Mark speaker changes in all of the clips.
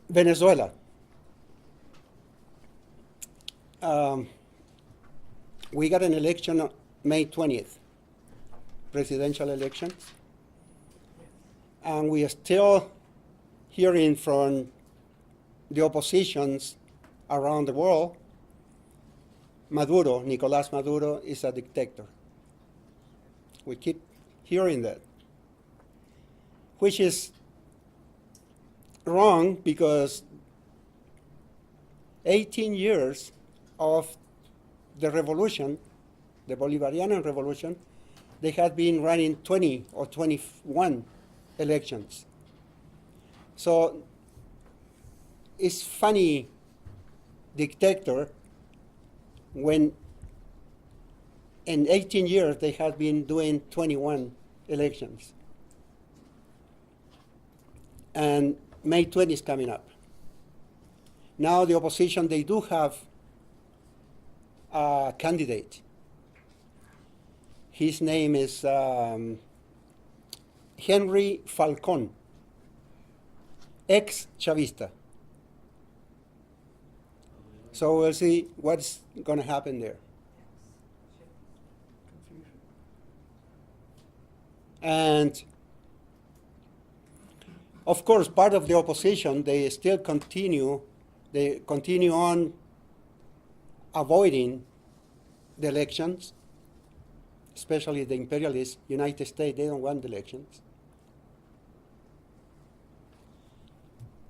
Speaker 1: Venezuela. We got an election on May 20th, presidential elections, and we are still hearing from the oppositions around the world, Maduro, Nicolás Maduro, is a dictator. We keep hearing that, which is wrong because 18 years of the revolution, the Bolivarian revolution, they had been running 20 or 21 elections. So it's funny dictator when in 18 years they had been doing 21 elections. And May 20 is coming up. Now the opposition, they do have a candidate. His name is Henry Falcón, ex-Chavista. So we'll see what's going to happen there. And of course, part of the opposition, they still continue on avoiding the elections, especially the imperialist United States, they don't want the elections.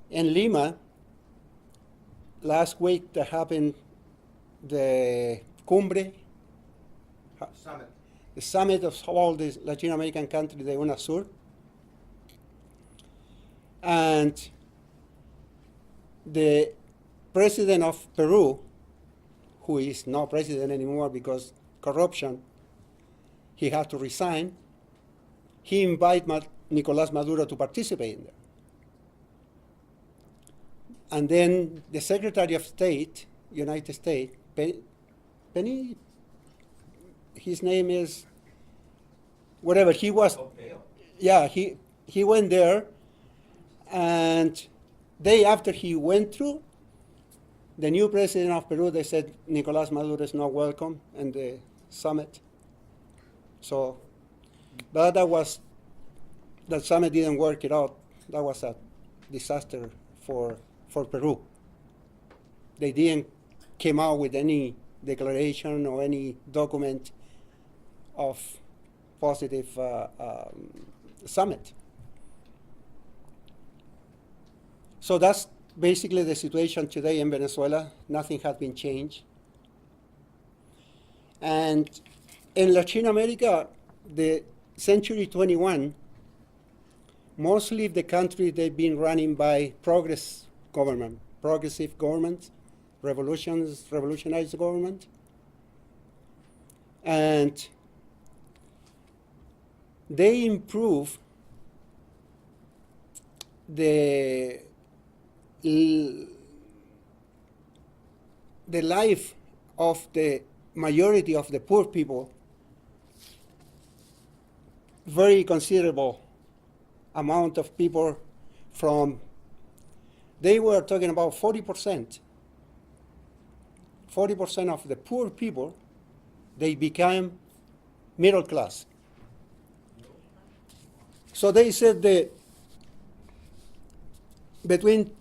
Speaker 1: In Lima, last week there happened the Cumbre,
Speaker 2: Summit.
Speaker 1: the summit of all these Latin American countries de UNASUR. And the president of Peru, who is not president anymore because corruption, he had to resign, he invited Nicolás Maduro to participate in there. And then the Secretary of State, United States, Penny, his name is, whatever, he was, yeah, he went there, and day after he went through, the new president of Peru, they said Nicolás Maduro is not welcome in the summit. So, but that summit didn't work it out. That was a disaster for Peru. They didn't came out with any declaration or any document of positive summit. So that's basically the situation today in Venezuela. Nothing has been changed. And in Latin America, the Century 21, mostly the countries they've been running by progressive governments, revolutionized government. And they improve the life of the majority of the poor people, very considerable amount of people from, they were talking about 40%. 40% of the poor people, they became middle class. So they said that between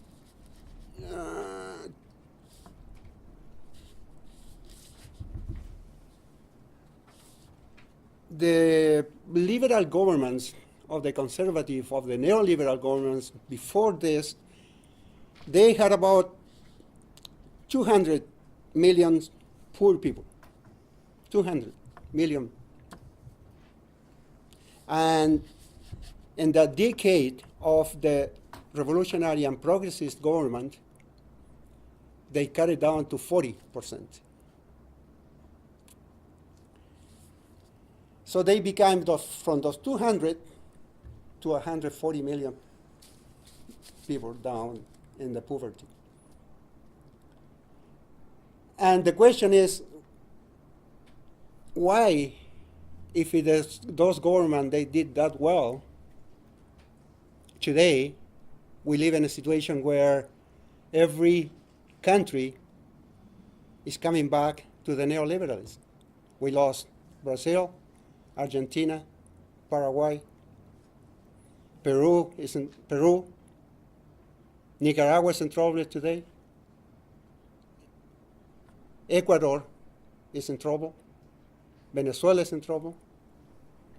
Speaker 1: the liberal governments of the conservative, of the neoliberal governments before this, they had about 200 million poor people. 200 million. And in the decade of the revolutionary and progressist government, they cut it down to 40%. So they became from those 200 to 140 million people down in the poverty. And the question is, why, if it is those governments, they did that well, today we live in a situation where every country is coming back to the neoliberalism. We lost Brazil, Argentina, Paraguay, Peru, Nicaragua is in trouble today. Ecuador is in trouble. Venezuela is in trouble.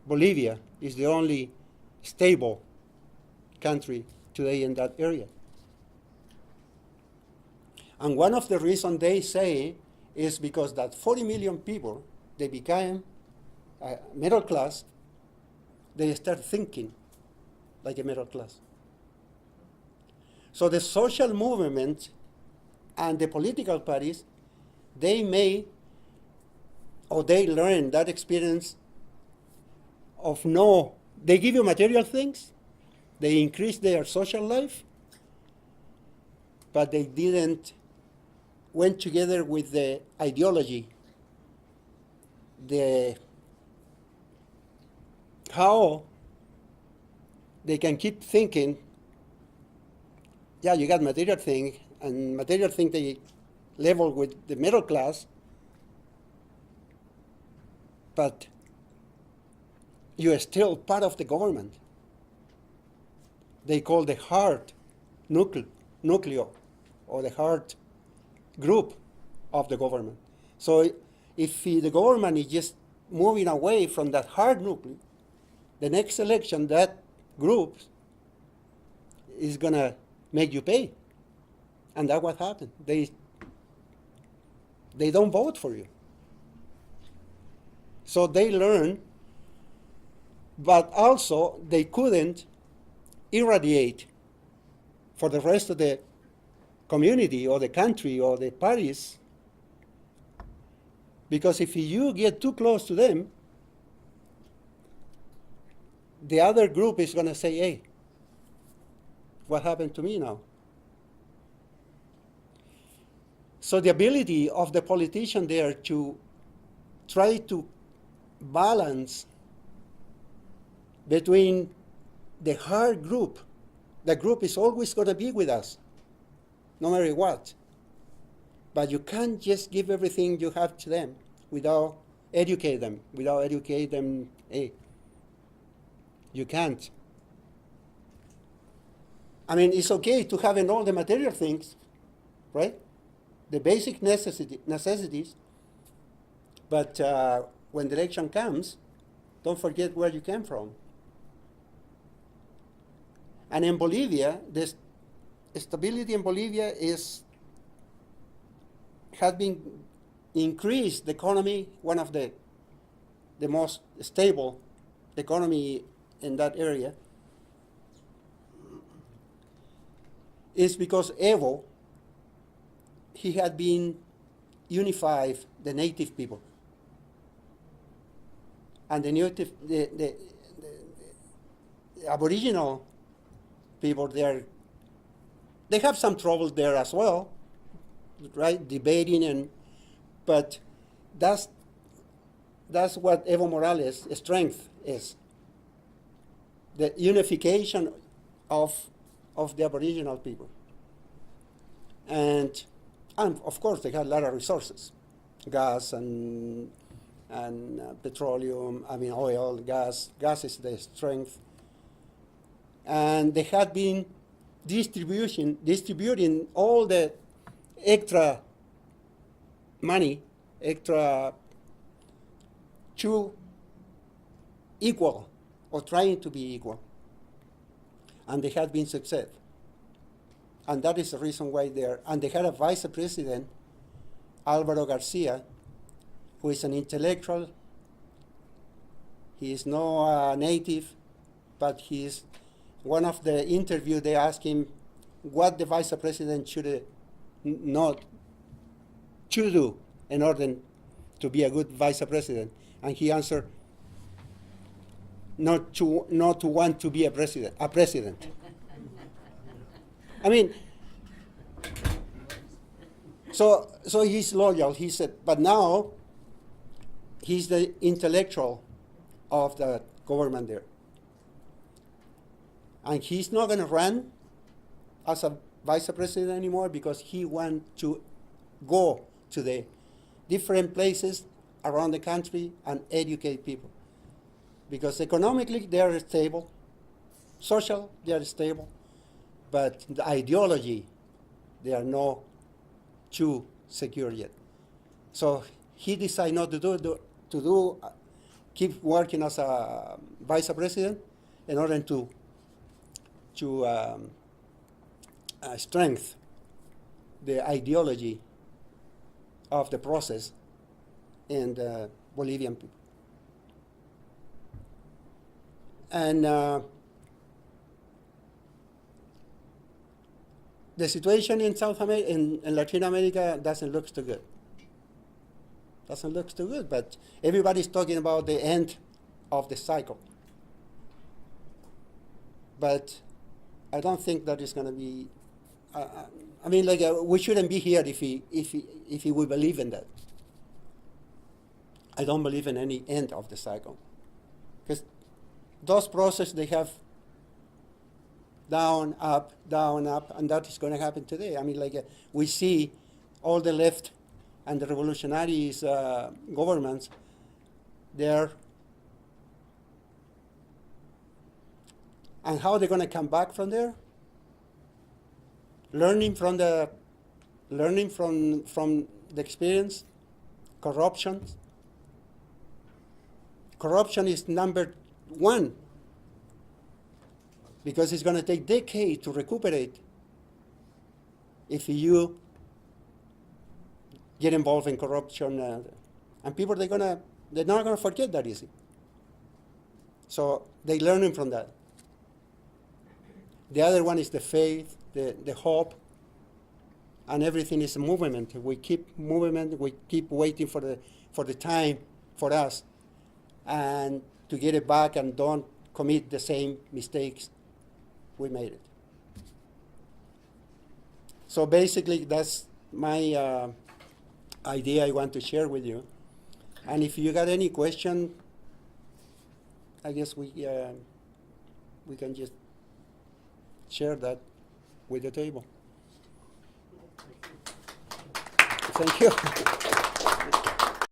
Speaker 1: Bolivia is the only stable country today in that area. And one of the reasons they say is because that 40 million people, they became middle class, they start thinking like a middle class. So the social movement and the political parties, they learn that experience of they give you material things, they increase their social life, but they didn't went together with the ideology, how they can keep thinking, yeah, you got material thing, and material thing they level with the middle class, but you are still part of the government. They call the hard nucleo, or the hard group of the government. So if the government is just moving away from that hard nucleo, the next election, that group is going to make you pay. And that's what happened. They don't vote for you. So they learn, but also they couldn't irradiate for the rest of the community or the country or the parties, because if you get too close to them, the other group is going to say, hey, what happened to me now? So the ability of the politician there to try to balance between the hard group, the group is always going to be with us, no matter what. But you can't just give everything you have to them without educate them, hey, you can't. I mean, it's okay to have all the material things, right? The basic necessities, but when the election comes, don't forget where you came from. And in Bolivia, the stability in Bolivia has been increased. The economy, one of the most stable economy in that area, is because Evo, he had been unified the native people. And the Aboriginal people there, they have some trouble there as well, right? Debating but that's what Evo Morales' strength is. The unification of the Aboriginal people. And of course they had a lot of resources, gas and petroleum, oil, gas. Gas is the strength. And they had been distributing all the extra money, to equal, or trying to be equal. And they had been success. And that is the reason why and they had a vice president, Alvaro Garcia, who is an intellectual. He is no native, but he is one of the interview. They asked him what the vice president should do in order to be a good vice president, and he answered, not to want to be a president. I mean, so he's loyal. He said, but now he's the intellectual of the government there. And he's not going to run as a vice president anymore because he wants to go to the different places around the country and educate people. Because economically they are stable, social they are stable, but the ideology they are not too secure yet. So he decided not to keep working as a vice president in order to strengthen the ideology of the process in the Bolivian people. And the situation in South America, in Latin America, doesn't look too good. Doesn't look too good, but everybody's talking about the end of the cycle. But I don't think that is going to be. I mean, like we shouldn't be here if we believe in that. I don't believe in any end of the cycle, because those processes they have down, up, and that is going to happen today. I mean, like we see all the left and the revolutionaries governments, they're, and how they're going to come back from there? Learning from the experience, corruption. Corruption is number one, because it's going to take decades to recuperate if you get involved in corruption, and people they're not going to forget that easy. So they're learning from that. The other one is the faith, the hope, and everything is a movement. We keep movement. We keep waiting for the time for us, and to get it back and don't commit the same mistakes we made it. So basically, that's my idea I want to share with you. And if you got any question, I guess we can just share that with the table. Thank you.